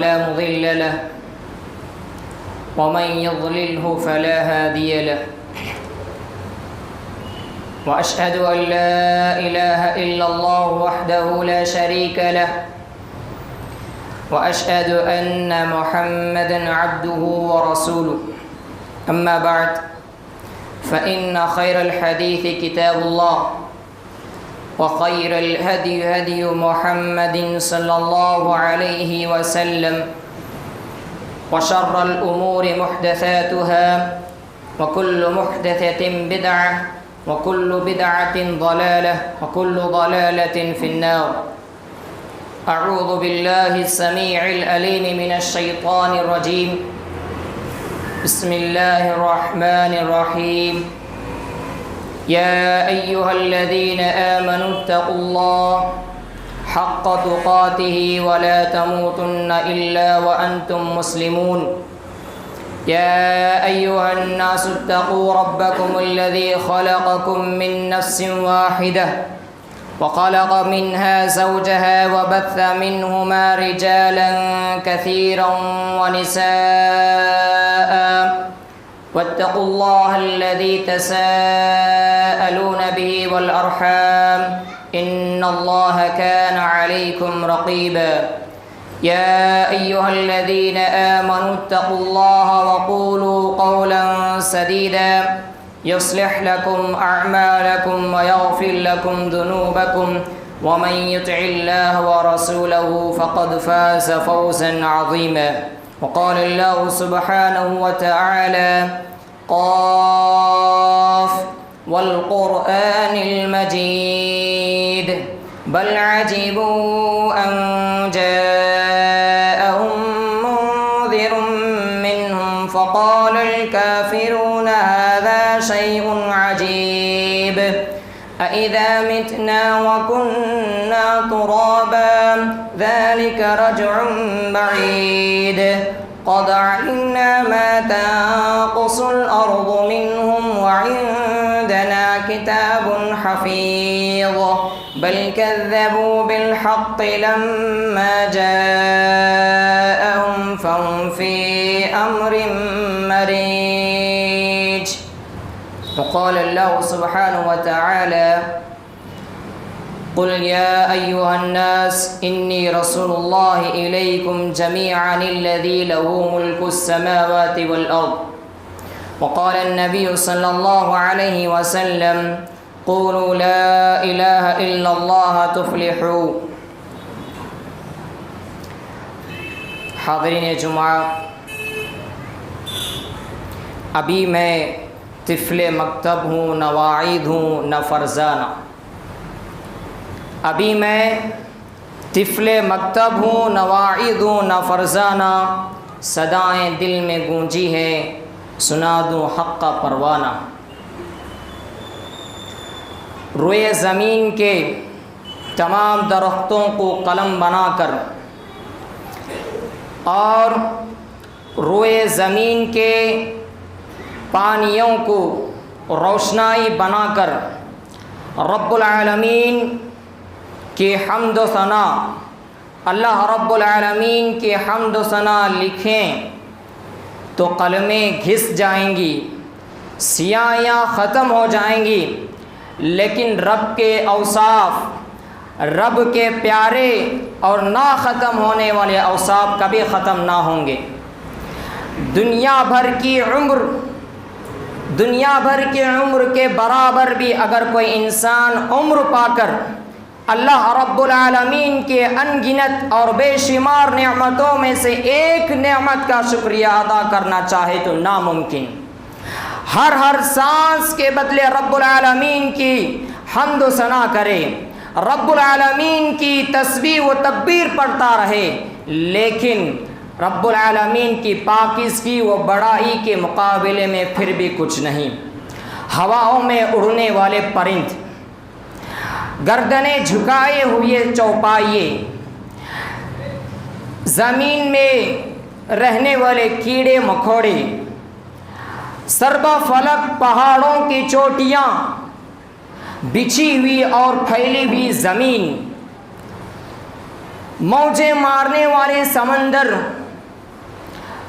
لا مضل له ومن يضلله فلا هادي له وأشهد أن لا إله إلا الله وحده لا شريك له وأشهد أن محمدا عبده ورسوله أما بعد فإن خير الحديث كتاب الله وخير الهدي هدي محمد صلى الله عليه وسلم وشر الأمور محدثاتها وكل محدثة بدعة وكل بدعة ضلالة وكل ضلالة في النار. أعوذ بالله السميع العليم من الشيطان الرجيم. بسم الله الرحمن الرحيم. يا أيها الذين آمنوا اتقوا الله حق تقاته ولا تموتن إلا وأنتم مسلمون. يا أيها الناس اتقوا ربكم الذي خلقكم من نفس واحدة وخلق منها زوجها وبث منهما رجالا كثيرا ونساء واتقوا الله الذي تساءلون به والأرحام إن الله كان عليكم رقيبا. يا أيها الذين آمنوا اتقوا الله وقولوا قولا سديدا يصلح لكم أعمالكم ويغفر لكم ذنوبكم ومن يطع الله ورسوله فقد فاز فوزا عظيما. وقال الله سبحانه وتعالى قاف والقرآن المجيد بل عجبوا أن جاءهم منذر منهم فقال الكافرون هذا شيء عجيب أإذا متنا وكنا ترابا ذلك رجع بعيد قد علمنا ما تنقص الأرض منهم وعندنا كتاب حفيظ بل كذبوا بالحق لما جاءهم فهم في أمر مريج. وقال الله سبحانه وتعالى قل يا أيها الناس إني رسول الله إليكم جميعا الذي له ملك السماوات والأرض. وقال النبي صلى الله عليه وسلم قولوا لا إله إلا الله تفلحوا. حاضرین جمعہ، ابھی میں طفل مکتب ہوں، نہ واعظ ہوں نہ فرزانہ. ابھی میں طفل مکتب ہوں، نہ واعظ ہوں نہ فرزانہ. صدائیں دل میں گونجی ہے، سنا دوں حق کا پروانہ. روئے زمین کے تمام درختوں کو قلم بنا کر اور روئے زمین کے پانیوں کو روشنائی بنا کر رب العالمین کی حمد و ثنا، اللہ رب العالمین کی حمد و ثنا لکھیں تو قلمیں گھس جائیں گی، سیاہیاں ختم ہو جائیں گی، لیکن رب کے اوصاف، رب کے پیارے اور نہ ختم ہونے والے اوصاف کبھی ختم نہ ہوں گے. دنیا بھر کی عمر کے برابر بھی اگر کوئی انسان عمر پا کر اللہ رب العالمین کے انگنت اور بے شمار نعمتوں میں سے ایک نعمت کا شکریہ ادا کرنا چاہے تو ناممکن. ہر سانس کے بدلے رب العالمین کی حمد و ثنا کرے، رب العالمین کی تسبیح و تکبیر پڑھتا رہے، لیکن رب العالمین کی پاکیزگی و بڑائی کے مقابلے میں پھر بھی کچھ نہیں. ہواؤں میں اڑنے والے پرند، گردنیں جھکائے ہوئے چوپائے، زمین میں رہنے والے کیڑے مکوڑے، سربا فلک پہاڑوں کی چوٹیاں، بچھی ہوئی اور پھیلی ہوئی زمین، موجیں مارنے والے سمندر،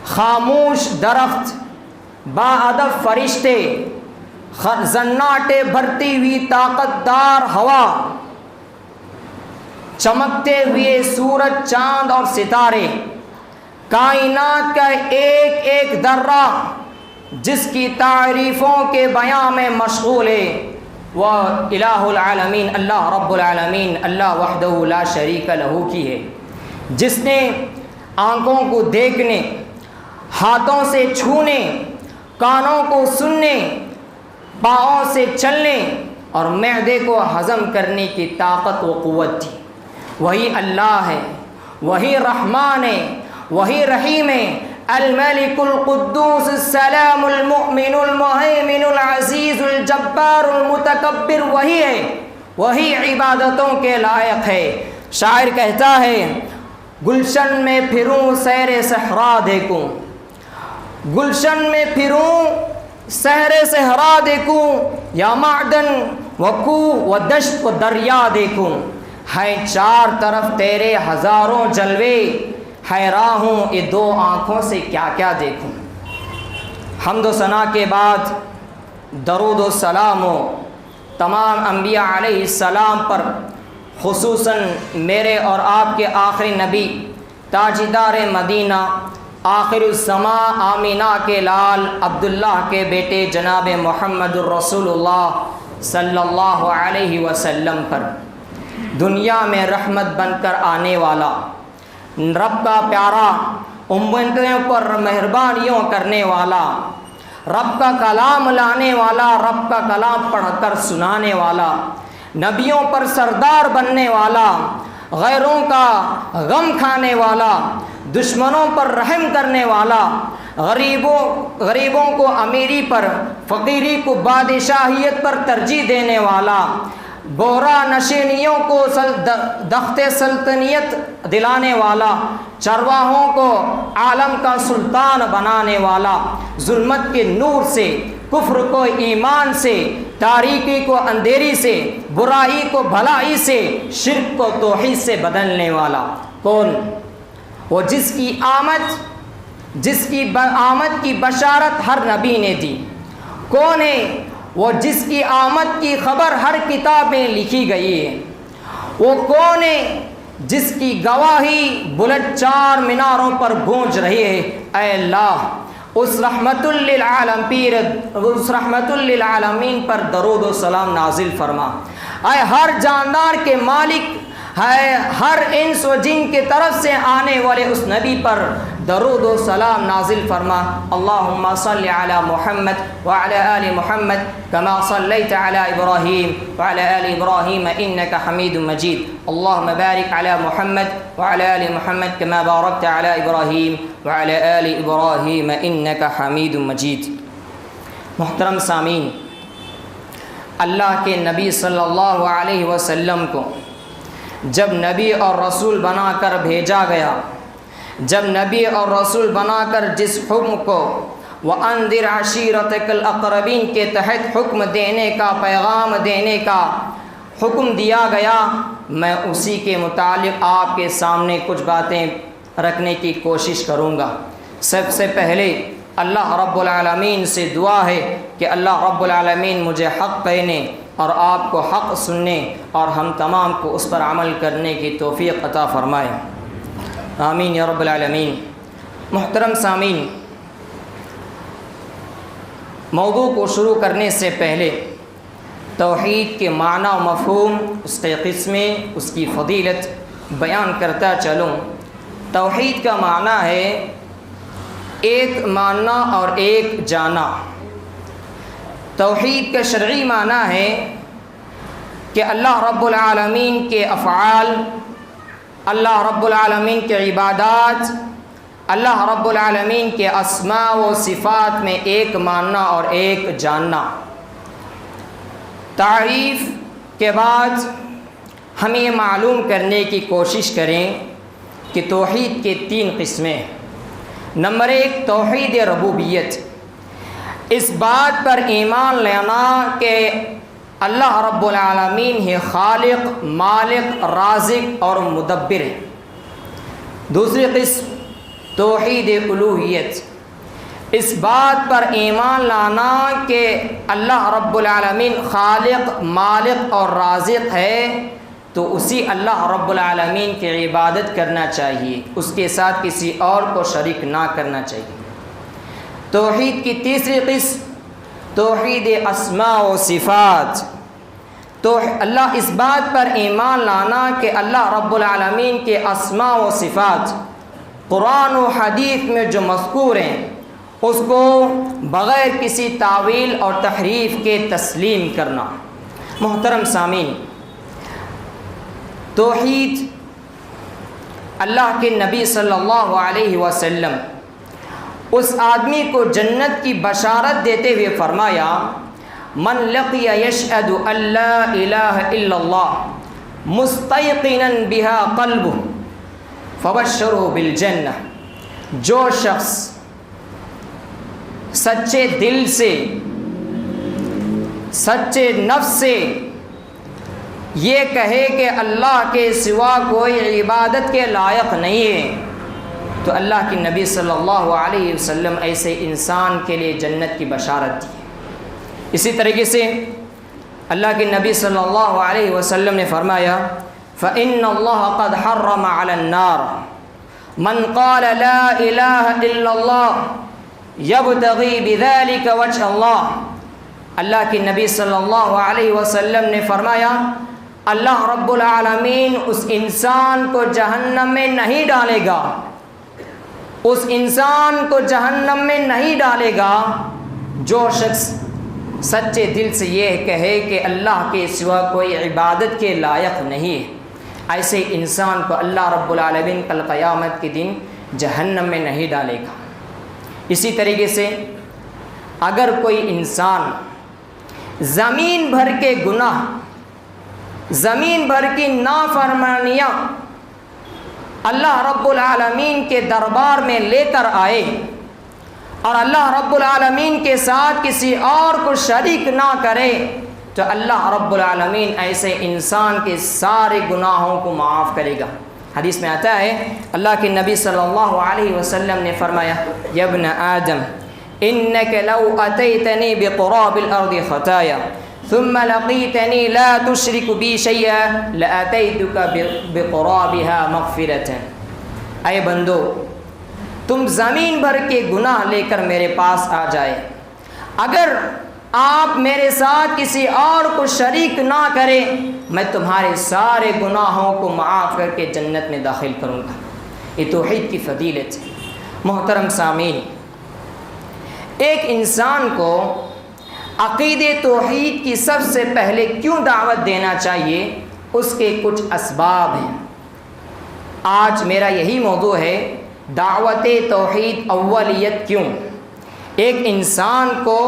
خاموش درخت، باادب فرشتے، زناٹے بھرتی ہوئی طاقت دار ہوا، چمکتے ہوئے سورج، چاند اور ستارے، کائنات کا ایک ایک ذرہ جس کی تعریفوں کے بیان میں مشغول ہے، وہ الہ العالمین اللہ رب العالمین اللہ وحدہ لا شریک لہ کی ہے، جس نے آنکھوں کو دیکھنے، ہاتھوں سے چھونے، کانوں کو سننے، پاؤں سے چلنے اور معدے کو ہضم کرنے کی طاقت و قوت تھی۔ وہی اللہ ہے، وہی رحمان ہے، وہی رحیم ہے، الملک القدوس السلام المؤمن المہیمن العزیز الجبار المتکبر، وہی ہے، وہی عبادتوں کے لائق ہے۔ شاعر کہتا ہے گلشن میں پھروں سیر صحرا دیکھوں، گلشن میں پھروں سحر صحرا دیکھوں، یا معدن و کوہ و دشت و دریا دیکھوں، ہے چار طرف تیرے ہزاروں جلوے، حیران ہوں یہ دو آنکھوں سے کیا کیا دیکھوں۔ حمد و ثنا کے بعد درود و سلام ہو تمام انبیاء علیہ السلام پر، خصوصاً میرے اور آپ کے آخری نبی تاجدار مدینہ آخر الزماں آمینہ کے لال عبداللہ کے بیٹے جناب محمد الرسول اللہ صلی اللہ علیہ وسلم پر، دنیا میں رحمت بن کر آنے والا، رب کا پیارا، امتوں پر مہربانیوں کرنے والا، رب کا کلام لانے والا، رب کا کلام پڑھ کر سنانے والا، نبیوں پر سردار بننے والا، غیروں کا غم کھانے والا، دشمنوں پر رحم کرنے والا، غریبوں کو امیری پر، فقیری کو بادشاہیت پر ترجیح دینے والا، گورا نشینیوں کو تخت سلطنیت دلانے والا، چرواہوں کو عالم کا سلطان بنانے والا، ظلمت کے نور سے، کفر کو ایمان سے، تاریکی کو اندھیری سے، برائی کو بھلائی سے، شرک کو توحید سے بدلنے والا۔ کون؟ وہ جس کی آمد کی بشارت ہر نبی نے دی۔ کون ہے؟ وہ جس کی آمد کی خبر ہر کتاب میں لکھی گئی ہے۔ وہ کون ہے جس کی گواہی بلند چار میناروں پر گونج رہی ہے؟ اے اللہ اس رحمت للعالمین پر درود و سلام نازل فرما۔ اے ہر جاندار کے مالک، ہے ہر انس و جن کے طرف سے آنے والے اس نبی پر درود و سلام نازل فرما۔ اللہم صلی علی محمد وعلی آل محمد کما صلیت علی ابراہیم وعلی آل ابراہیم انک حمید مجید۔ اللہم بارک علی محمد وعلی آل محمد کما بارکت علی ابراہیم وعلی آل ابراہیم انک حمید مجید۔ محترم سامعین، اللہ کے نبی صلی اللہ علیہ وسلم کو جب نبی اور رسول بنا کر بھیجا گیا، جب نبی اور رسول بنا کر جس حکم کو وَأَنذِرْ عَشِيرَتَكَ الْأَقْرَبِينَ کے تحت حکم دینے کا، پیغام دینے کا حکم دیا گیا، میں اسی کے متعلق آپ کے سامنے کچھ باتیں رکھنے کی کوشش کروں گا۔ سب سے پہلے اللہ رب العالمین سے دعا ہے کہ اللہ رب العالمین مجھے حق کہنے اور آپ کو حق سننے اور ہم تمام کو اس پر عمل کرنے کی توفیق عطا فرمائے، آمین یا رب العالمین۔ محترم سامعین، موضوع کو شروع کرنے سے پہلے توحید کے معنی و مفہوم، اس کے قسمیں، اس کی فضیلت بیان کرتا چلوں۔ توحید کا معنی ہے ایک ماننا اور ایک جانا۔ توحید کا شرعی معنی ہے کہ اللہ رب العالمین کے افعال، اللہ رب العالمین کے عبادات، اللہ رب العالمین کے اسماء و صفات میں ایک ماننا اور ایک جاننا۔ تعریف کے بعد ہم یہ معلوم کرنے کی کوشش کریں کہ توحید کے 3 قسمیں۔ نمبر 1 توحید ربوبیت، اس بات پر ایمان لینا کہ اللہ رب العالمین ہی خالق، مالک، رازق اور مدبر ہے۔ دوسری قسم توحید الوہیت، اس بات پر ایمان لانا کہ اللہ رب العالمین خالق، مالک اور رازق ہے، تو اسی اللہ رب العالمین کی عبادت کرنا چاہیے، اس کے ساتھ کسی اور کو شریک نہ کرنا چاہیے۔ توحید کی تیسری قسم توحید اسماء و صفات، تو اللہ اس بات پر ایمان لانا کہ اللہ رب العالمین کے اسماء و صفات قرآن و حدیث میں جو مذکور ہیں اس کو بغیر کسی تعویل اور تحریف کے تسلیم کرنا۔ محترم سامعین، توحید اللہ کے نبی صلی اللہ علیہ وسلم اس آدمی کو جنت کی بشارت دیتے ہوئے فرمایا، من لقی یشہد ان لا الہ الا اللہ مستیقنا بها قلبہ فبشرہ بالجنہ، جو شخص سچے دل سے، سچے نفس سے یہ کہے کہ اللہ کے سوا کوئی عبادت کے لائق نہیں ہے، تو اللہ کے نبی صلی اللہ علیہ وسلم ایسے انسان کے لیے جنت کی بشارت دی۔ اسی طریقے سے اللہ کے نبی صلی اللہ علیہ وسلم نے فرمایا، فإن اللہ قد حرم علی النار من قال لا الہ الا اللہ یبتغی بذلک وجہ اللہ۔ اللہ کے نبی صلی اللہ علیہ وسلم نے فرمایا، اللہ رب العالمین اس انسان کو جہنم میں نہیں ڈالے گا، اس انسان کو جہنم میں نہیں ڈالے گا جو شخص سچے دل سے یہ کہے کہ اللہ کے سوا کوئی عبادت کے لائق نہیں ہے، ایسے انسان کو اللہ رب العالمین کل قیامت کے دن جہنم میں نہیں ڈالے گا۔ اسی طریقے سے اگر کوئی انسان زمین بھر کے گناہ، زمین بھر کی نافرمانیاں اللہ رب العالمین کے دربار میں لے کر آئے اور اللہ رب العالمین کے ساتھ کسی اور کو شریک نہ کرے، تو اللہ رب العالمین ایسے انسان کے سارے گناہوں کو معاف کرے گا۔ حدیث میں آتا ہے، اللہ کے نبی صلی اللہ علیہ وسلم نے فرمایا، یا ابن آدم انک لو اتیتنی بقراب الارض خطایا ثم لقیتنی لا تشرک بی شیئا لاتیتک بقرابها مغفرۃ۔ اے بندو، تم زمین بھر کے گناہ لے کر میرے پاس آ جائے، اگر آپ میرے ساتھ کسی اور کو شریک نہ کریں، میں تمہارے سارے گناہوں کو معاف کر کے جنت میں داخل کروں گا۔ یہ توحید کی فضیلت ہے۔ محترم سامعین، ایک انسان کو عقید توحید کی سب سے پہلے کیوں دعوت دینا چاہیے، اس کے کچھ اسباب ہیں۔ آج میرا یہی موضوع ہے، دعوت توحید اولیت کیوں؟ ایک انسان کو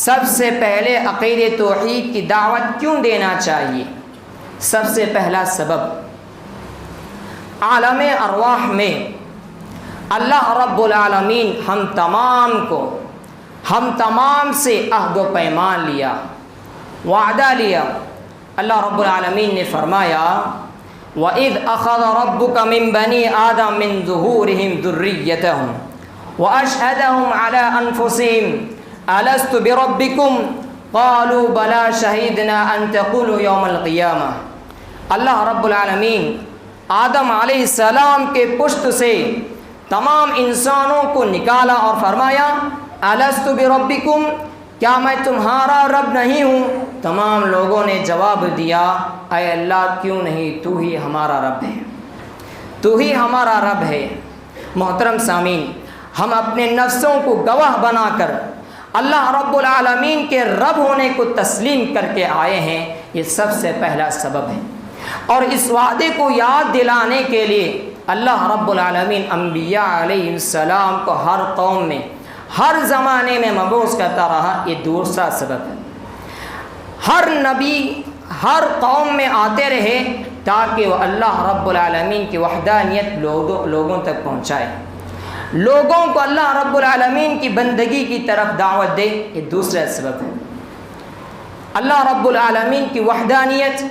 سب سے پہلے عقید توحید کی دعوت کیوں دینا چاہیے؟ سب سے پہلا سبب، عالم ارواح میں اللہ رب العالمین ہم تمام سے عہد و پیمان لیا، وعدہ لیا۔ اللہ رب العالمین نے فرمایا، وَإِذْ أَخَذَ رَبُّكَ مِن بَنِي آدَمَ مِن ظُهُورِهِمْ ذُرِّيَّتَهُمْ وَأَشْهَدَهُمْ عَلَىٰ أَنفُسِهِمْ أَلَسْتُ بِرَبِّكُمْ قَالُوا بَلَىٰ شَهِدْنَا أَن تَقُولُوا يَوْمَ الْقِيَامَةِ۔ اللہ رب العالمین آدم علیہ السلام کے پشت سے تمام انسانوں کو نکالا اور فرمایا، أَلَسْتُ بِرَبِّكُمْ، کیا میں تمہارا رب نہیں ہوں؟ تمام لوگوں نے جواب دیا، اے اللہ کیوں نہیں، تو ہی ہمارا رب ہے، تو ہی ہمارا رب ہے۔ محترم سامعین، ہم اپنے نفسوں کو گواہ بنا کر اللہ رب العالمین کے رب ہونے کو تسلیم کر کے آئے ہیں، یہ سب سے پہلا سبب ہے۔ اور اس وعدے کو یاد دلانے کے لیے اللہ رب العالمین انبیاء علیہ السلام کو ہر قوم میں، ہر زمانے میں مبعوث کرتا رہا، یہ دوسرا سبب ہے۔ ہر نبی ہر قوم میں آتے رہے تاکہ وہ اللہ رب العالمین کی وحدانیت لوگوں تک پہنچائے، لوگوں کو اللہ رب العالمین کی بندگی کی طرف دعوت دے، یہ دوسرا سبب ہے۔ اللہ رب العالمین کی وحدانیت،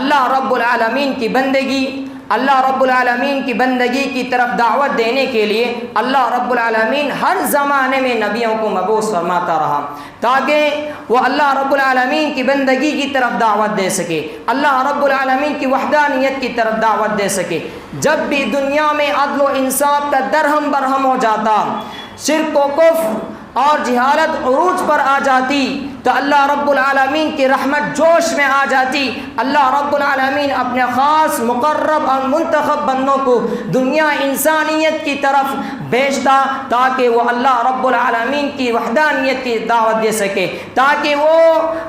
اللہ رب العالمین کی بندگی، اللہ رب العالمین کی بندگی کی طرف دعوت دینے کے لیے اللہ رب العالمین ہر زمانے میں نبیوں کو مبعوث فرماتا رہا تاکہ وہ اللہ رب العالمین کی بندگی کی طرف دعوت دے سکے، اللہ رب العالمین کی وحدانیت کی طرف دعوت دے سکے۔ جب بھی دنیا میں عدل و انصاف کا درہم برہم ہو جاتا، شرک و کفر اور جہالت عروج پر آ جاتی، تو اللہ رب العالمین کی رحمت جوش میں آ جاتی۔ اللہ رب العالمین اپنے خاص مقرب اور منتخب بندوں کو دنیا انسانیت کی طرف بھیجتا تاکہ وہ اللہ رب العالمین کی وحدانیت کی دعوت دے سکے، تاکہ وہ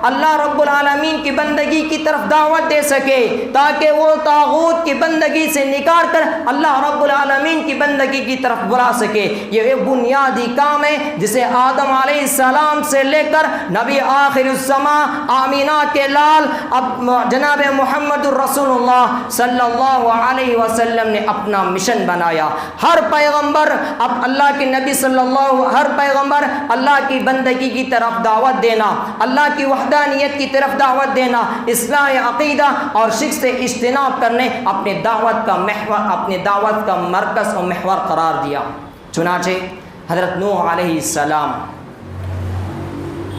اللہ رب العالمین کی بندگی کی طرف دعوت دے سکے، تاکہ وہ طاغوت کی بندگی سے نکال کر اللہ رب العالمین کی بندگی کی طرف بلا سکے۔ یہ ایک بنیادی کام ہے جسے آدم علیہ السلام سے لے کر نبی آخر الزماں آمینہ کے لال اب جناب محمد الرسول اللہ صلی اللہ علیہ وسلم نے اپنا مشن بنایا۔ ہر پیغمبر اب اللہ کے نبی ہر پیغمبر اللہ کی بندگی کی طرف دعوت دینا، اللہ کی وحدانیت کی طرف دعوت دینا، اصلاح عقیدہ اور شرک سے اجتناب کرنے اپنے دعوت کا محور، اپنے دعوت کا مرکز اور محور قرار دیا۔ چنانچہ حضرت نوح علیہ السلام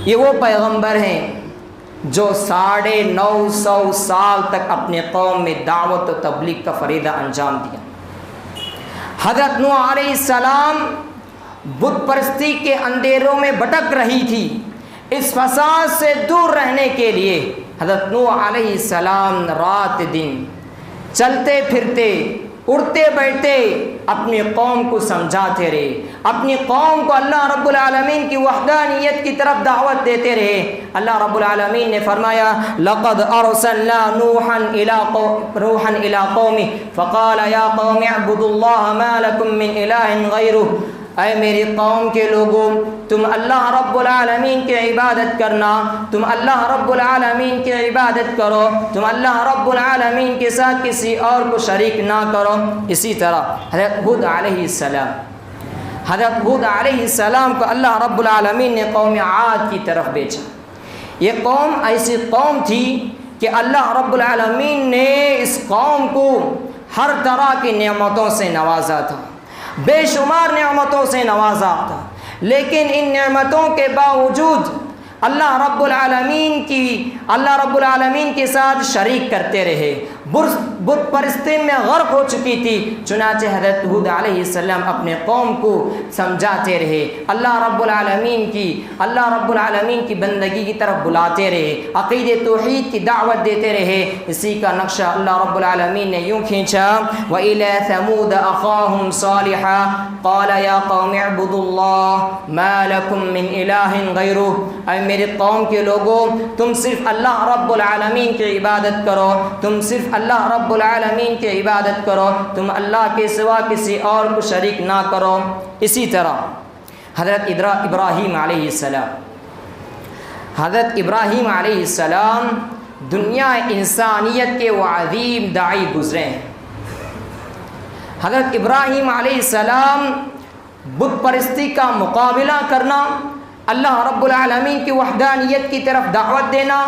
یہ وہ پیغمبر ہیں جو 950 سال تک اپنے قوم میں دعوت و تبلیغ کا فریضہ انجام دیا۔ حضرت نوح علیہ السلام بت پرستی کے اندھیروں میں بھٹک رہی تھی، اس فساد سے دور رہنے کے لیے حضرت نوح علیہ السلام رات دن چلتے پھرتے اڑتے بیٹھتے اپنی قوم کو سمجھاتے رہے، اپنی قوم کو اللہ رب العالمین کی وحدانیت کی طرف دعوت دیتے رہے۔ اللہ رب العالمین نے فرمایا لقد ارسلنا نوحا الى قومه فقال يا قوم اعبدوا الله ما لكم من اله غيره، اے میری قوم کے لوگوں، تم اللہ رب العالمین کی عبادت کرنا، تم اللہ رب العالمین کی عبادت کرو، تم اللہ رب العالمین کے ساتھ کسی اور کو شریک نہ کرو۔ اسی طرح حضرت ہود علیہ السلام کو اللہ رب العالمین نے قوم عاد کی طرف بھیجا۔ یہ قوم ایسی قوم تھی کہ اللہ رب العالمین نے اس قوم کو ہر طرح کی نعمتوں سے نوازا تھا، بے شمار نعمتوں سے نوازا تھا، لیکن ان نعمتوں کے باوجود اللہ رب العالمین کے ساتھ شریک کرتے رہے، بت پرستی میں غرق ہو چکی تھی۔ چنانچہ حضرت ہود علیہ السلام اپنے قوم کو سمجھاتے رہے، اللہ رب العالمین کی بندگی کی طرف بلاتے رہے، عقید توحید کی دعوت دیتے رہے۔ اسی کا نقشہ اللہ رب العالمین نے یوں کھینچا وَإِلَى ثَمُودَ أَخَاهُمْ صَالِحًا قَالَ يَا قَوْمِ اعْبُدُوا اللَّهَ مَا لَكُم مِّنْ إِلَٰهٍ غَيْرُهُ، اے میری قوم کے لوگوں، تم صرف اللہ رب العالمین کی عبادت کرو، تم صرف اللہ رب العالمین کی عبادت کرو، تم اللہ کے سوا کسی اور کو شریک نہ کرو۔ اسی طرح حضرت ابراہیم علیہ السلام دنیا انسانیت کے وہ عظیم داعی گزرے ہیں۔ حضرت ابراہیم علیہ السلام بت پرستی کا مقابلہ کرنا، اللہ رب العالمین کی وحدانیت کی طرف دعوت دینا،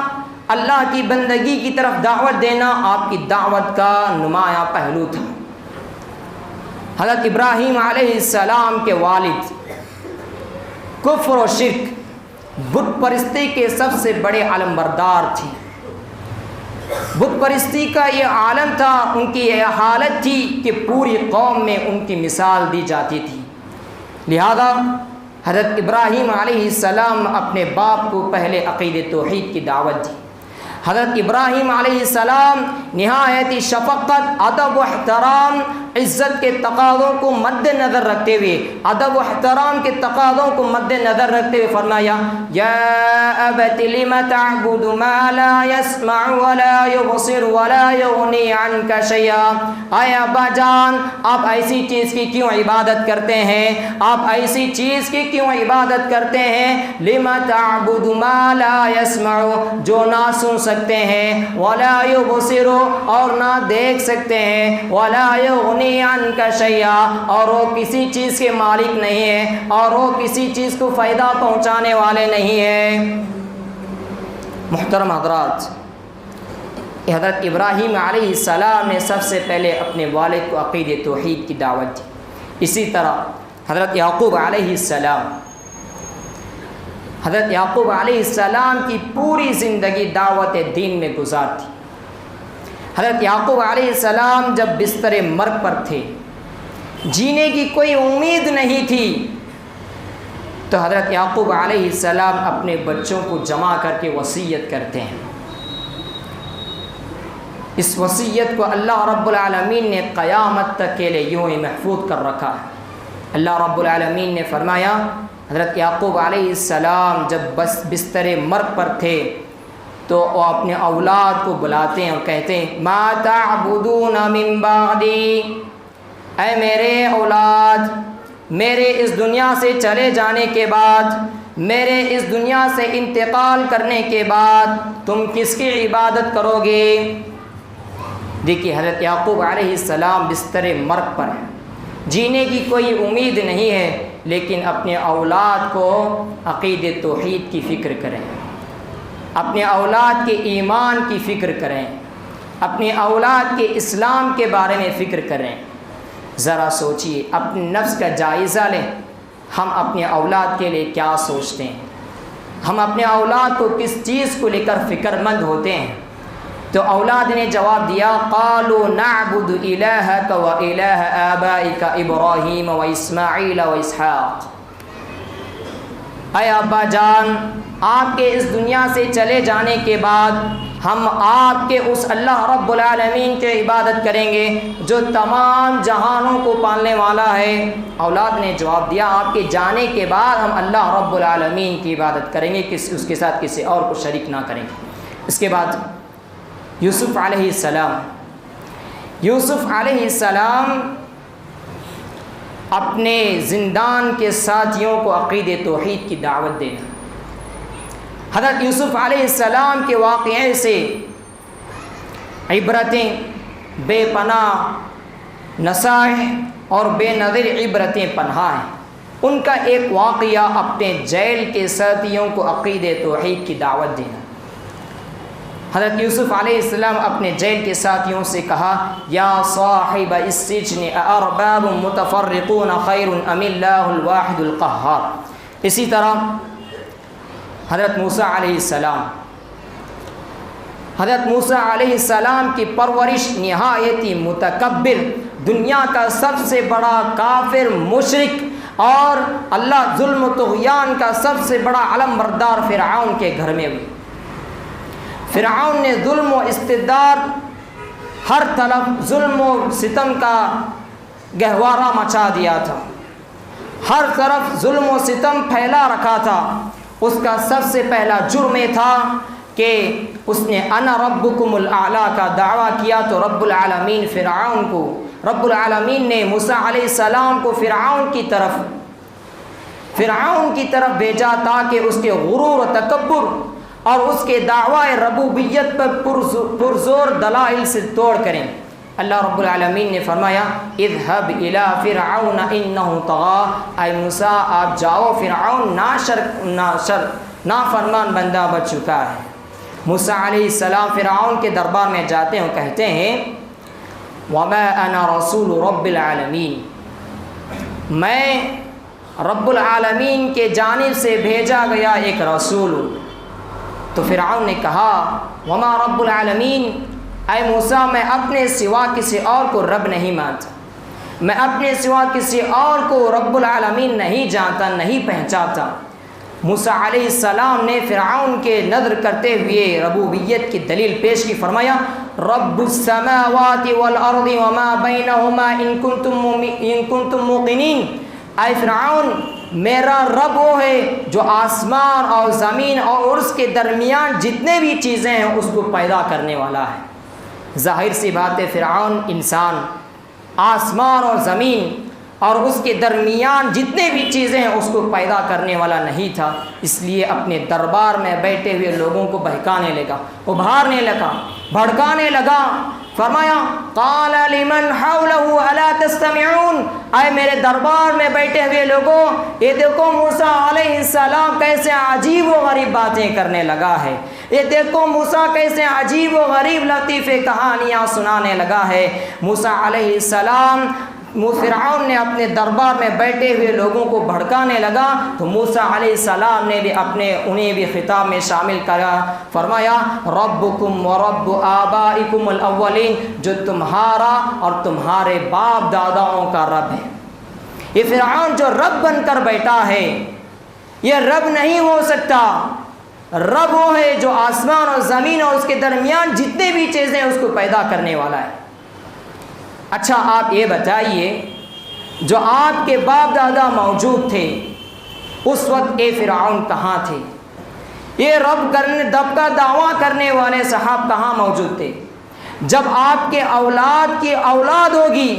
اللہ کی بندگی کی طرف دعوت دینا آپ کی دعوت کا نمایاں پہلو تھا۔ حضرت ابراہیم علیہ السلام کے والد کفر و شرک، بت پرستی کے سب سے بڑے علمبردار تھے۔ بت پرستی کا یہ عالم تھا، ان کی یہ حالت تھی کہ پوری قوم میں ان کی مثال دی جاتی تھی۔ لہذا حضرت ابراہیم علیہ السلام اپنے باپ کو پہلے عقید توحید کی دعوت دی۔ حضرت ابراہیم علیہ السلام نہایت شفقت، ادب و احترام، عزت کے تقاضوں کو مد نظر رکھتے ہوئے، ادب و احترام کے تقاضوں کو مد نظر رکھتے ہوئے فرمایا یا ابت لم تعبد ما لا يسمع ولا يبصر ولا يغني عنك شيئا، اے ابا جان آپ ایسی چیز کی کیوں عبادت کرتے ہیں، آپ ایسی چیز کی کیوں عبادت کرتے ہیں، لم تعبد ما لا يسمع جو نہ سن سکتے ہیں، ولا يبصر اور نہ دیکھ سکتے ہیں، ولا يغني عنك شيئا اور وہ کسی چیز کے مالک نہیں ہے، اور وہ کسی چیز کو فائدہ پہنچانے والے نہیں ہیں۔ محترم حضرات، کہ حضرت ابراہیم علیہ السلام نے سب سے پہلے اپنے والد کو عقیدۃ توحید کی دعوت دی. اسی طرح حضرت یعقوب علیہ السلام کی پوری زندگی دعوت دین میں گزارتی. حضرت یعقوب علیہ السلام جب بستر مرگ پر تھے، جینے کی کوئی امید نہیں تھی، تو حضرت یعقوب علیہ السلام اپنے بچوں کو جمع کر کے وصیت کرتے ہیں. اس وصیت کو اللہ رب العالمین نے قیامت تک کے لیے یوں ہی محفوظ کر رکھا ہے. اللہ رب العالمین نے فرمایا، حضرت یعقوب علیہ السلام جب بستر مرگ پر تھے تو وہ اپنے اولاد کو بلاتے ہیں اور کہتے ہیں ما تعبدون من بعدی، اے میرے اولاد، میرے اس دنیا سے چلے جانے کے بعد، میرے اس دنیا سے انتقال کرنے کے بعد تم کس کی عبادت کرو گے؟ دیکھیے حضرت یعقوب علیہ السلام بستر مرگ پر ہیں، جینے کی کوئی امید نہیں ہے، لیکن اپنے اولاد کو عقیدۃ توحید کی فکر کریں، اپنے اولاد کے ایمان کی فکر کریں، اپنے اولاد کے اسلام کے بارے میں فکر کریں. ذرا سوچئے، اپنے نفس کا جائزہ لیں، ہم اپنے اولاد کے لیے کیا سوچتے ہیں، ہم اپنے اولاد کو کس چیز کو لے کر فکر مند ہوتے ہیں؟ تو اولاد نے جواب دیا قالوا نعبد الہک و الہ آبائک ابراہیم و اسماعیل و اسحاق. اے ابا جان، آپ کے اس دنیا سے چلے جانے کے بعد ہم آپ کے اس اللہ رب العالمین کی عبادت کریں گے جو تمام جہانوں کو پالنے والا ہے. اولاد نے جواب دیا آپ کے جانے کے بعد ہم اللہ رب العالمین کی عبادت کریں گے، اس کے ساتھ کسی اور کو شریک نہ کریں گے. اس کے بعد یوسف علیہ السلام اپنے زندان کے ساتھیوں کو عقیدۃ توحید کی دعوت دینا. حضرت یوسف علیہ السلام کے واقعے سے عبرتیں بے پناہ، نصائح اور بے نظیر عبرتیں پنہا ہیں. ان کا ایک واقعہ اپنے جیل کے ساتھیوں کو عقیدۃ توحید کی دعوت دینا. حضرت یوسف علیہ السلام اپنے جیل کے ساتھیوں سے کہا یا صاحب السجن ارباب متفرقون خیر ام اللہ الواحد القہار. اسی طرح حضرت موسیٰ علیہ السلام کی پرورش نہایت ہی متکبر، دنیا کا سب سے بڑا کافر، مشرک اور اللہ ظلم و طغیان کا سب سے بڑا علم بردار فرعون کے گھر میں ہوئی. فرعون نے ظلم و استبداد، ہر طرف ظلم و ستم کا گہوارہ مچا دیا تھا، ہر طرف ظلم و ستم پھیلا رکھا تھا. اس کا سب سے پہلا جرم یہ تھا کہ اس نے انا ربکم الاعلی کا دعویٰ کیا. تو رب العالمین نے موسیٰ علیہ السلام کو فرعون کی طرف بھیجا تاکہ اس کے غرور و تکبر اور اس کے دعوی ربوبیت پر پرزور دلائل سے توڑ کریں. اللہ رب العالمین نے فرمایا اذهب الى فرعون انه طغى، اے موسیٰ آپ جاؤ، فرعون نافرمان بندہ بن چکا ہے. موسیٰ علیہ السلام فرعون کے دربار میں جاتے ہیں اور کہتے ہیں وما انا رسول رب العالمین، میں رب العالمین کے جانب سے بھیجا گیا ایک رسول ہوں. تو فرعون نے کہا وما رب العالمین، اے موسیٰ میں اپنے سوا کسی اور کو رب نہیں مانتا، میں اپنے سوا کسی اور کو رب العالمین نہیں جانتا، نہیں پہچانتا. موسیٰ علیہ السلام نے فرعون کے نظر کرتے ہوئے ربوبیت کی دلیل پیش کی. فرمایا رب السماوات والارض وما بینہما ان کنتم موقنین، اے فرعون میرا رب وہ ہے جو آسمان اور زمین اور اس کے درمیان جتنے بھی چیزیں ہیں اس کو پیدا کرنے والا ہے. ظاہر سی بات ہے فرعون انسان، آسمان اور زمین اور اس کے درمیان جتنے بھی چیزیں ہیں اس کو پیدا کرنے والا نہیں تھا. اس لیے اپنے دربار میں بیٹھے ہوئے لوگوں کو بہکانے لگا، ابھارنے لگا، بھڑکانے لگا. فرمایا قال لمن حوله الا تستمعون، اے میرے دربار میں بیٹھے ہوئے لوگوں، یہ دیکھو موسیٰ علیہ السلام کیسے عجیب و غریب باتیں کرنے لگا ہے، یہ دیکھو موسیٰ کیسے عجیب و غریب لطیفے کہانیاں سنانے لگا ہے۔ موسیٰ علیہ السلام فرعون نے اپنے دربار میں بیٹھے ہوئے لوگوں کو بھڑکانے لگا تو موسیٰ علیہ السلام نے بھی انہیں بھی خطاب میں شامل کرا، فرمایا ربکم و رب آبائکم الاولین، جو تمہارا اور تمہارے باپ داداؤں کا رب ہے۔ یہ فرعون جو رب بن کر بیٹھا ہے یہ رب نہیں ہو سکتا، رب وہ ہے جو آسمان اور زمین اور اس کے درمیان جتنے بھی چیزیں اس کو پیدا کرنے والا ہے۔ اچھا آپ یہ بتائیے جو آپ کے باپ دادا موجود تھے اس وقت اے فرعون کہاں تھے؟ یہ رب کا دعویٰ کرنے والے صاحب کہاں موجود تھے؟ جب آپ کے اولاد کی اولاد ہوگی،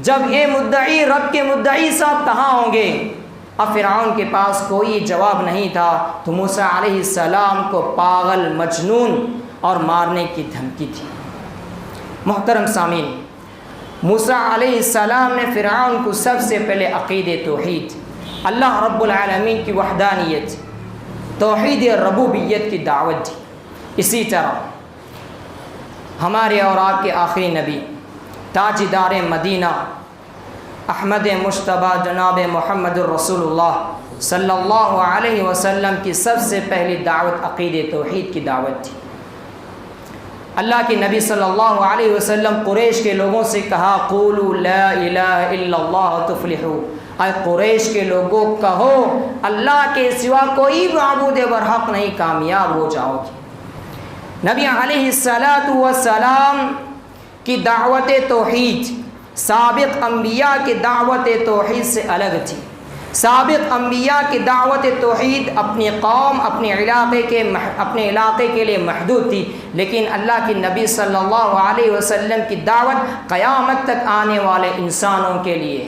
جب یہ مدعی رب کے مدعی صاحب کہاں ہوں گے؟ اب فرعون کے پاس کوئی جواب نہیں تھا تو موسیٰ علیہ السلام کو پاگل، مجنون اور مارنے کی دھمکی تھی۔ محترم سامعین، موسیٰ علیہ السلام نے فرعون کو سب سے پہلے عقید توحید، اللہ رب العالمین کی وحدانیت، توحید ربوبیت کی دعوت دی۔ اسی طرح ہمارے اور آپ کے آخری نبی تاجدار مدینہ احمد مجتبیٰ جناب محمد الرسول اللہ صلی اللہ علیہ وسلم کی سب سے پہلی دعوت عقید توحید کی دعوت تھی۔ اللہ کے نبی صلی اللہ علیہ وسلم قریش کے لوگوں سے کہا قولوا لا الہ الا اللہ تفلحوا، اے قریش کے لوگوں کہو اللہ کے سوا کوئی معبود برحق نہیں، کامیاب ہو جاؤ گے۔ نبی علیہ السلام کی دعوت توحید سابق انبیاء کی دعوت توحید سے الگ تھی۔ سابق انبیاء کی دعوت توحید اپنی قوم، اپنے علاقے کے لیے محدود تھی، لیکن اللہ کے نبی صلی اللہ علیہ وسلم کی دعوت قیامت تک آنے والے انسانوں کے لیے۔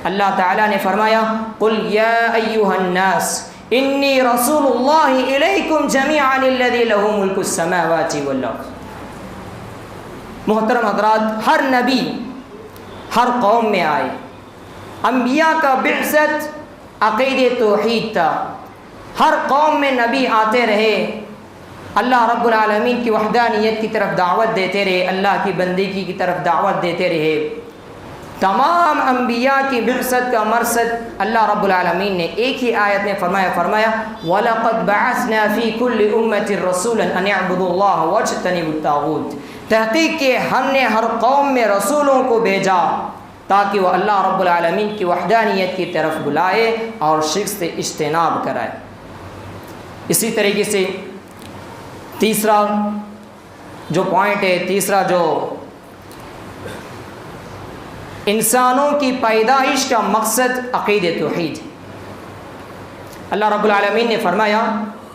اللہ تعالیٰ نے فرمایا قل یا ایھا الناس انی رسول اللہ الیکم جمیعا الذی لہ ملک السماوات والارض۔ محترم حضرات، ہر نبی ہر قوم میں آئے، انبیاء کا بعثت عقید توحید تھا، ہر قوم میں نبی آتے رہے، اللہ رب العالمین کی وحدانیت کی طرف دعوت دیتے رہے، اللہ کی بندگی کی طرف دعوت دیتے رہے۔ تمام انبیاء کی بعثت کا مرصد اللہ رب العالمین نے ایک ہی آیت میں فرمایا وَلَقَدْ بَعَثْنَا فِي كُلِّ أُمَّةٍ رَسُولًا أَنِ اعْبُدُوا اللَّهَ وَاجْتَنِبُوا الطَّاغُوتَ، تحقیق کہ ہم نے ہر قوم میں رسولوں کو بھیجا تاکہ وہ اللہ رب العالمین کی وحدانیت کی طرف بلائے اور شرک سے اجتناب کرائے۔ اسی طریقے سے تیسرا جو پوائنٹ ہے، تیسرا جو انسانوں کی پیدائش کا مقصد عقید توحید، اللہ رب العالمین نے فرمایا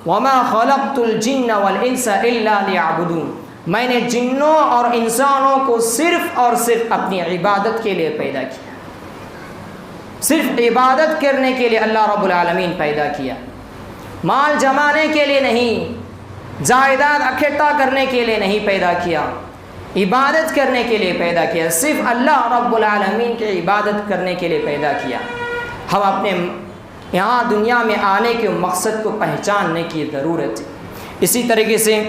وَمَا خَلَقْتُ الْجِنَّ وَالْإِنسَ إِلَّا لِيَعْبُدُونَ، میں نے جنوں اور انسانوں کو صرف اور صرف اپنی عبادت کے لیے پیدا کیا، صرف عبادت کرنے کے لیے اللہ رب العالمین پیدا کیا، مال جمانے کے لیے نہیں، جائیداد اکٹھا کرنے کے لیے نہیں پیدا کیا، عبادت کرنے کے لیے پیدا کیا، صرف اللہ رب العالمین کی عبادت کرنے کے لیے پیدا کیا۔ ہم اپنے یہاں دنیا میں آنے کے مقصد کو پہچاننے کی ضرورت ہے۔ اسی طریقے سے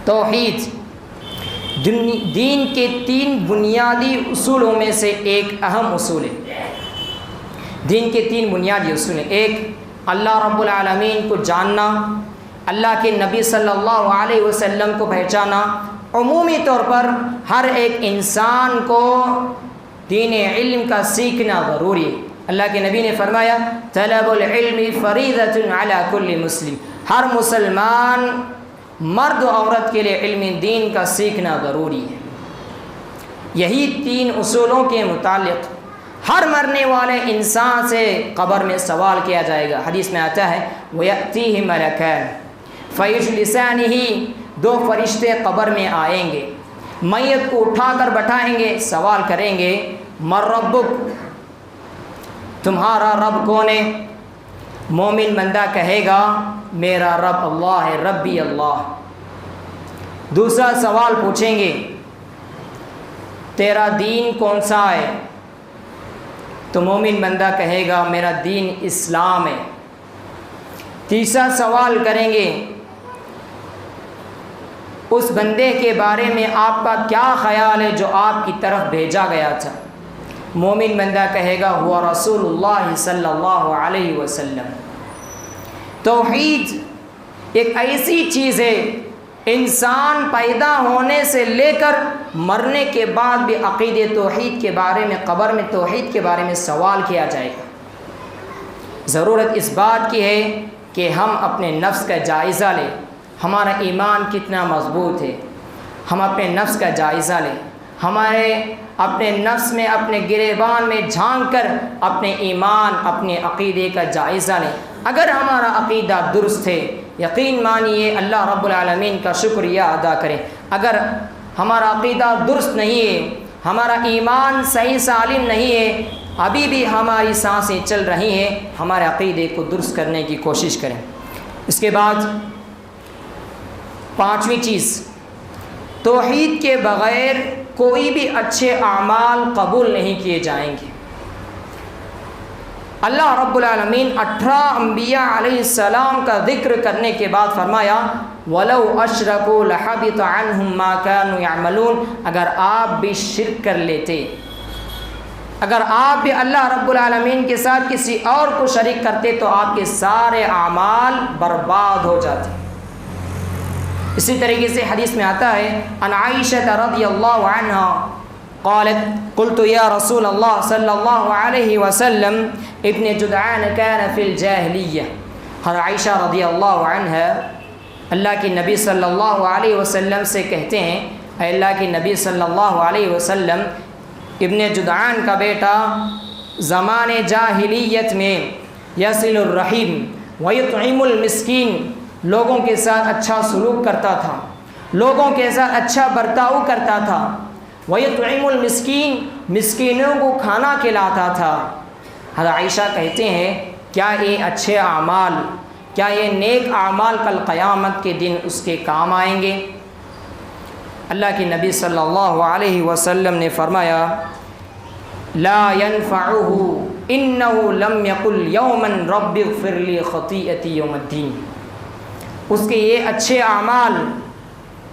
توحید دین کے 3 بنیادی اصولوں میں سے ایک اہم اصول ہے۔ دین کے 3 بنیادی اصول ہیں، ایک اللہ رب العالمین کو جاننا، اللہ کے نبی صلی اللہ علیہ وسلم کو پہچانا۔ عمومی طور پر ہر ایک انسان کو دین علم کا سیکھنا ضروری ہے۔ اللہ کے نبی نے فرمایا طلب العلم فریضۃ علی کل مسلم، ہر مسلمان مرد و عورت کے لیے علم دین کا سیکھنا ضروری ہے۔ یہی 3 اصولوں کے متعلق ہر مرنے والے انسان سے قبر میں سوال کیا جائے گا۔ حدیث میں آتا ہے وَيَأْتِيهِ مَلَكَانِ فَيُجْلِسَانِهِ، 2 فرشتے قبر میں آئیں گے، میت کو اٹھا کر بٹھائیں گے، سوال کریں گے مَن رَبُّكَ، تمہارا رب کون ہے؟ مومن بندہ کہے گا میرا رب اللہ ہے، ربی اللہ۔ دوسرا سوال پوچھیں گے تیرا دین کون سا ہے؟ تو مومن بندہ کہے گا میرا دین اسلام ہے۔ تیسرا سوال کریں گے اس بندے کے بارے میں آپ کا کیا خیال ہے جو آپ کی طرف بھیجا گیا تھا؟ مومن بندہ کہے گا ہوا رسول اللہ صلی اللہ علیہ وسلم۔ توحید ایک ایسی چیز ہے، انسان پیدا ہونے سے لے کر مرنے کے بعد بھی عقیدہ توحید کے بارے میں، قبر میں توحید کے بارے میں سوال کیا جائے گا۔ ضرورت اس بات کی ہے کہ ہم اپنے نفس کا جائزہ لیں، ہمارا ایمان کتنا مضبوط ہے، ہم اپنے نفس کا جائزہ لیں، ہمارے اپنے نفس میں، اپنے گریبان میں جھانک کر اپنے ایمان، اپنے عقیدے کا جائزہ لیں۔ اگر ہمارا عقیدہ درست ہے، یقین مانیے اللہ رب العالمین کا شکریہ ادا کریں۔ اگر ہمارا عقیدہ درست نہیں ہے، ہمارا ایمان صحیح سالم نہیں ہے، ابھی بھی ہماری سانسیں چل رہی ہیں، ہمارے عقیدے کو درست کرنے کی کوشش کریں۔ اس کے بعد پانچویں چیز، توحید کے بغیر کوئی بھی اچھے اعمال قبول نہیں کیے جائیں گے۔ اللہ رب العالمین 18 انبیاء علیہ السلام کا ذکر کرنے کے بعد فرمایا وَلَوْ أَشْرَكُوا لَحَبِطَ عَنْهُمْ مَا كَانُوا يَعْمَلُونَ، اگر آپ بھی شرک کر لیتے، اگر آپ بھی اللہ رب العالمین کے ساتھ کسی اور کو شریک کرتے تو آپ کے سارے اعمال برباد ہو جاتے۔ اسی طریقے سے حدیث میں آتا ہے عن عائشہ رضی اللہ عنہا قالت قلت یا رسول اللہ صلی اللہ علیہ وسلم ابن جدعان كان فی الجاہلیہ۔ ہر عائشہ رضی اللہ عنہ اللہ کے نبی صلی اللہ علیہ وسلم سے کہتے ہیں اے اللہ کے نبی صلی اللہ علیہ وسلم، ابن جدعان کا بیٹا زمان جاہلیت میں یصل الرحیم ویطعم المسکین، لوگوں کے ساتھ اچھا سلوک کرتا تھا، لوگوں کے ساتھ اچھا برتاؤ کرتا تھا، ویطعم المسکین، مسکینوں کو کھانا کھلاتا تھا۔ حضرت عائشہ کہتے ہیں کیا یہ اچھے اعمال، کیا یہ نیک اعمال کل قیامت کے دن اس کے کام آئیں گے؟ اللہ کے نبی صلی اللہ علیہ وسلم نے فرمایا لا ينفعه انه لم يقل يوما رب اغفر لي خطيئتي يوم الدين، اس کے یہ اچھے اعمال،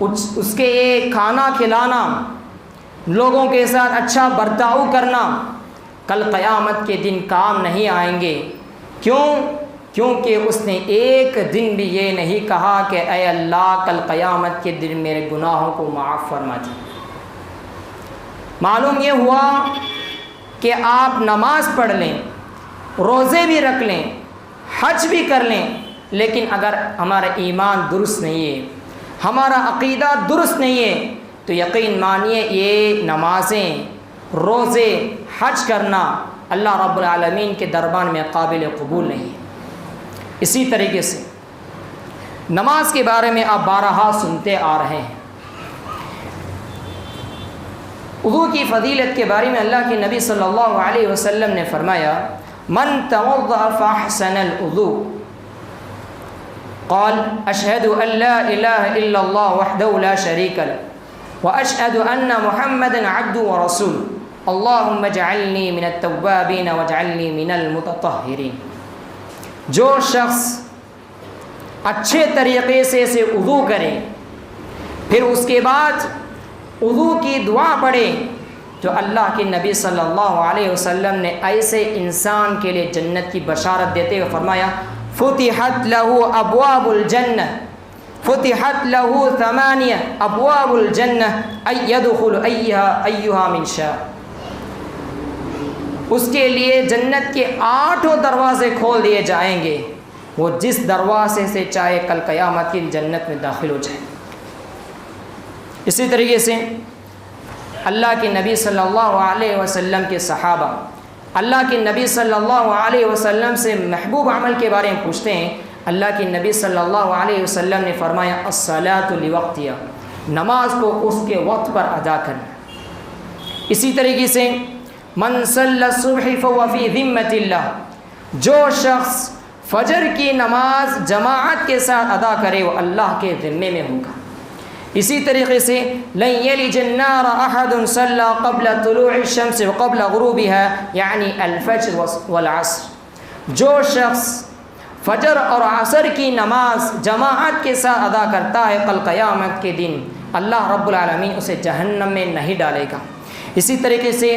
اس کے یہ کھانا کھلانا، لوگوں کے ساتھ اچھا برتاؤ کرنا کل قیامت کے دن کام نہیں آئیں گے۔ کیوں؟ کیونکہ اس نے ایک دن بھی یہ نہیں کہا کہ اے اللہ کل قیامت کے دن میرے گناہوں کو معاف فرما دے۔ معلوم یہ ہوا کہ آپ نماز پڑھ لیں، روزے بھی رکھ لیں، حج بھی کر لیں، لیکن اگر ہمارا ایمان درست نہیں ہے، ہمارا عقیدہ درست نہیں ہے، تو یقین مانیے یہ نمازیں، روزے، حج کرنا اللہ رب العالمین کے دربار میں قابل قبول نہیں ہے۔ اسی طریقے سے نماز کے بارے میں آپ بارہا سنتے آ رہے ہیں۔ وضو کی فضیلت کے بارے میں اللہ کے نبی صلی اللہ علیہ وسلم نے فرمایا من توضأ فاحسن الوضوء قال اشهد ان لا اله الا الله وحده لا شريك له واشهد ان محمدا عبده ورسوله اللهم اجعلني من التوابين واجعلني من المتطهرين۔ جو شخص اچھے طریقے سے وضو کرے، پھر اس کے بعد وضو کی دعا پڑھے، تو اللہ کے نبی صلی اللہ علیہ وسلم نے ایسے انسان کے لیے جنت کی بشارت دیتے ہوئے فرمایا فتحت له ابواب الجنہ، فتحت له 8 ابواب الجنہ يدخل ایہا من شاء، اس کے لیے جنت کے 8 دروازے کھول دیے جائیں گے، وہ جس دروازے سے چاہے کل قیامت کی جنت میں داخل ہو جائے۔ اسی طریقے سے اللہ کے نبی صلی اللہ علیہ وسلم کے صحابہ اللہ کے نبی صلی اللہ علیہ وسلم سے محبوب عمل کے بارے میں پوچھتے ہیں، اللہ کے نبی صلی اللہ علیہ وسلم نے فرمایا الصلاۃ لوقتہا، نماز کو اس کے وقت پر ادا کرنا۔ اسی طریقے سے من صلی الصبح فهو فی ذمۃ اللہ، جو شخص فجر کی نماز جماعت کے ساتھ ادا کرے وہ اللہ کے ذمے میں ہوگا۔ اسی طریقے سے لن یلج النار احد صلی قبل طلوع الشمس وقبل غروبها یعنی الفجر والعصر، جو شخص فجر اور عصر کی نماز جماعت کے ساتھ ادا کرتا ہے کل قیامت کے دن اللہ رب العالمین اسے جہنم میں نہیں ڈالے گا۔ اسی طریقے سے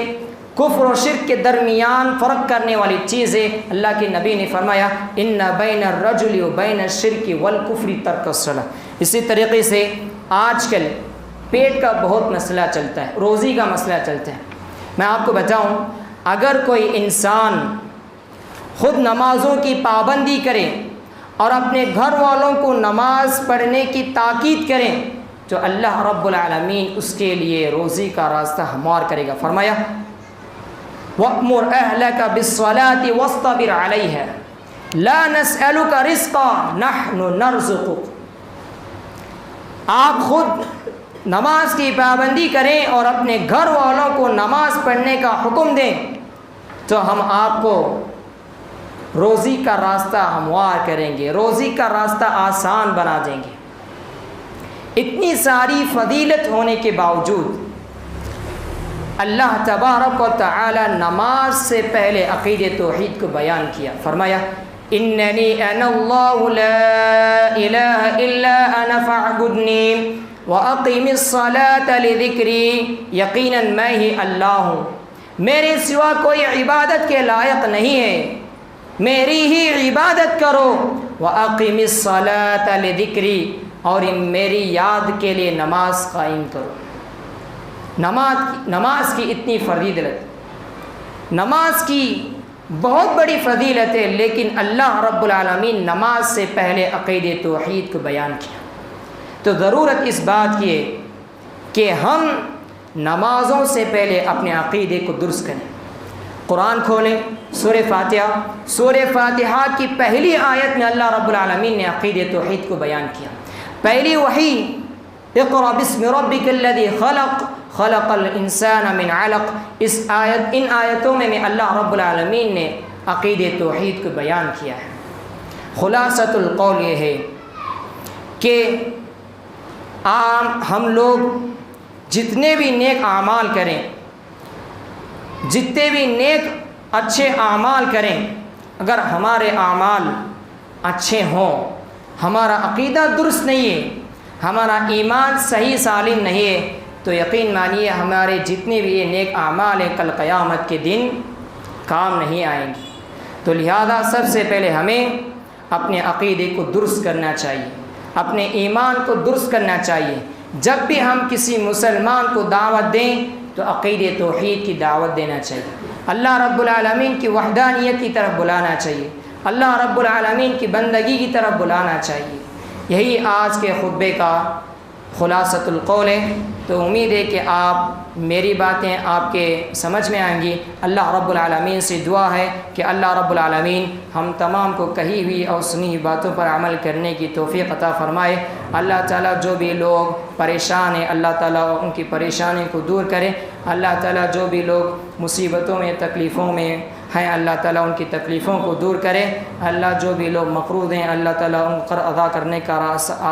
کفر و شرک کے درمیان فرق کرنے والی چیزیں اللہ کے نبی نے فرمایا ان بین الرجل و بین الشرک والکفر ترک الصلاۃ۔ اسی طریقے سے آج کل پیٹ کا بہت مسئلہ چلتا ہے، روزی کا مسئلہ چلتا ہے۔ میں آپ کو بتاؤں، اگر کوئی انسان خود نمازوں کی پابندی کرے اور اپنے گھر والوں کو نماز پڑھنے کی تاکید کرے تو اللہ رب العالمین اس کے لیے روزی کا راستہ ہموار کرے گا۔ فرمایا وَأْمُرْ أَهْلَكَ بِالصَّلَاةِ وَاصْطَبِرْ عَلَيْهَا لَا نَسْأَلُكَ رِزْقًا نَحْنُ نَرْزُقُكَ۔ آپ خود نماز کی پابندی کریں اور اپنے گھر والوں کو نماز پڑھنے کا حکم دیں تو ہم آپ کو روزی کا راستہ ہموار کریں گے، روزی کا راستہ آسان بنا دیں گے۔ اتنی ساری فضیلت ہونے کے باوجود اللہ تبارک و تعالی نماز سے پہلے عقید توحید کو بیان کیا۔ فرمایا اننی انا اللہ لا الہ الا انا فاعبدنی واقم الصلاۃ لذکری، یقیناً میں ہی اللہ ہوں، میرے سوا کوئی عبادت کے لائق نہیں ہے، میری ہی عبادت کرو، واقم الصلاۃ لذکری، اور میری یاد کے لیے نماز قائم کرو۔ نماز کی اتنی فضیلت، نماز کی بہت بڑی فضیلت ہے، لیکن اللہ رب العالمین نماز سے پہلے عقید توحید کو بیان کیا۔ تو ضرورت اس بات کی ہے کہ ہم نمازوں سے پہلے اپنے عقیدے کو درست کریں۔ قرآن کھولیں، سورہ فاتحہ کی پہلی آیت میں اللہ رب العالمین نے عقید توحید کو بیان کیا۔ پہلی وحی اقرأ بسم ربک الذی خلق خلق الانسان من علق، ان آیتوں میں اللہ رب العالمین نے عقید توحید کو بیان کیا ہے۔ خلاصۃ القول یہ ہے کہ ہم لوگ جتنے بھی نیک اعمال کریں، جتنے بھی نیک اچھے اعمال کریں، اگر ہمارے اعمال اچھے ہوں، ہمارا عقیدہ درست نہیں ہے، ہمارا ایمان صحیح سالم نہیں ہے، تو یقین مانیے ہمارے جتنے بھی یہ نیک اعمال ہیں کل قیامت کے دن کام نہیں آئیں گے۔ تو لہذا سب سے پہلے ہمیں اپنے عقیدے کو درست کرنا چاہیے، اپنے ایمان کو درست کرنا چاہیے۔ جب بھی ہم کسی مسلمان کو دعوت دیں تو عقید توحید کی دعوت دینا چاہیے، اللہ رب العالمین کی وحدانیت کی طرف بلانا چاہیے، اللہ رب العالمین کی بندگی کی طرف بلانا چاہیے۔ یہی آج کے خطبے کا خلاصۃ القول ہے۔ تو امید ہے کہ میری باتیں آپ کے سمجھ میں آئیں گی۔ اللہ رب العالمین سے دعا ہے کہ اللہ رب العالمین ہم تمام کو کہی ہوئی اور سنی ہوئی باتوں پر عمل کرنے کی توفیق عطا فرمائے۔ اللہ تعالیٰ جو بھی لوگ پریشان ہیں اللہ تعالیٰ ان کی پریشانی کو دور کرے۔ اللہ تعالیٰ جو بھی لوگ مصیبتوں میں تکلیفوں میں ہیں اللہ تعالیٰ ان کی تکلیفوں کو دور کرے۔ اللہ جو بھی لوگ مقروض ہیں اللہ تعالیٰ ان قرض ادا کرنے کا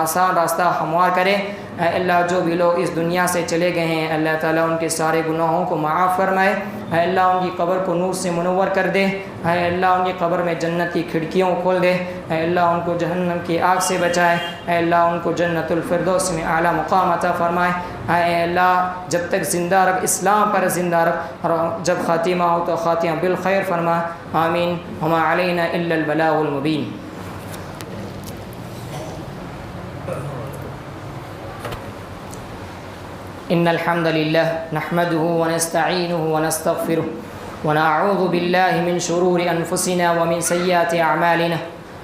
آسان راستہ ہموار کرے۔ اے اللہ جو بھی لوگ اس دنیا سے چلے گئے ہیں اللہ تعالیٰ ان کے سارے گناہوں کو معاف فرمائے۔ اے اللہ ان کی قبر کو نور سے منور کر دے۔ اے اللہ ان کی قبر میں جنت کی کھڑکیوں کو کھول دے۔ اے اللہ ان کو جہنم کی آگ سے بچائے۔ اے اللہ ان کو جنت الفردوس میں اعلیٰ مقام عطا فرمائے۔ اے اللہ جب تک زندہ رکھ، اسلام پر زندہ رکھ، اور جب خاتمہ ہو تو خاتمہ بالخیر فرما۔ آمین۔ وما علینا الا البلاغ المبین۔ ان الحمد لله نحمده ونستعينه ونستغفره ونعوذ بالله من شرور انفسنا ومن سيئات اعمالنا،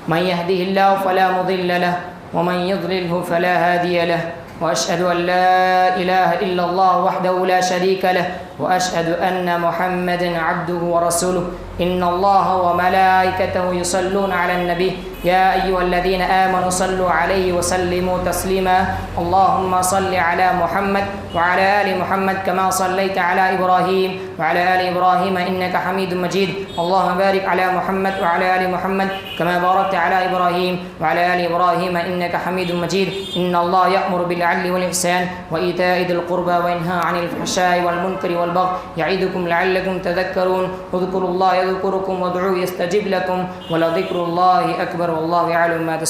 من يهده الله فلا مضل له ومن يضلله فلا هادي له، واشهد ان لا اله الا الله وحده لا شريك له وأشهد أن محمدا عبده ورسوله إن الله وملائكته يصلون على النبي يا أيها الذين آمنوا صلوا عليه وسلموا تسليما اللهم صل على محمد وعلى آل محمد كما صليت على إبراهيم وعلى آل إبراهيم إنك حميد مجيد اللهم بارك على محمد وعلى آل محمد كما باركت على إبراهيم وعلى آل إبراهيم إنك حميد مجيد إن الله يأمر بالعدل والإحسان وإيتاء ذي القربى وينهى عن الفحشاء والمنكر والبغي يعظكم لعلكم تذكرون اذكروا الله يذكركم وادعوه يستجب لكم ولذكر الله أكبر والله يعلم ما تصنعون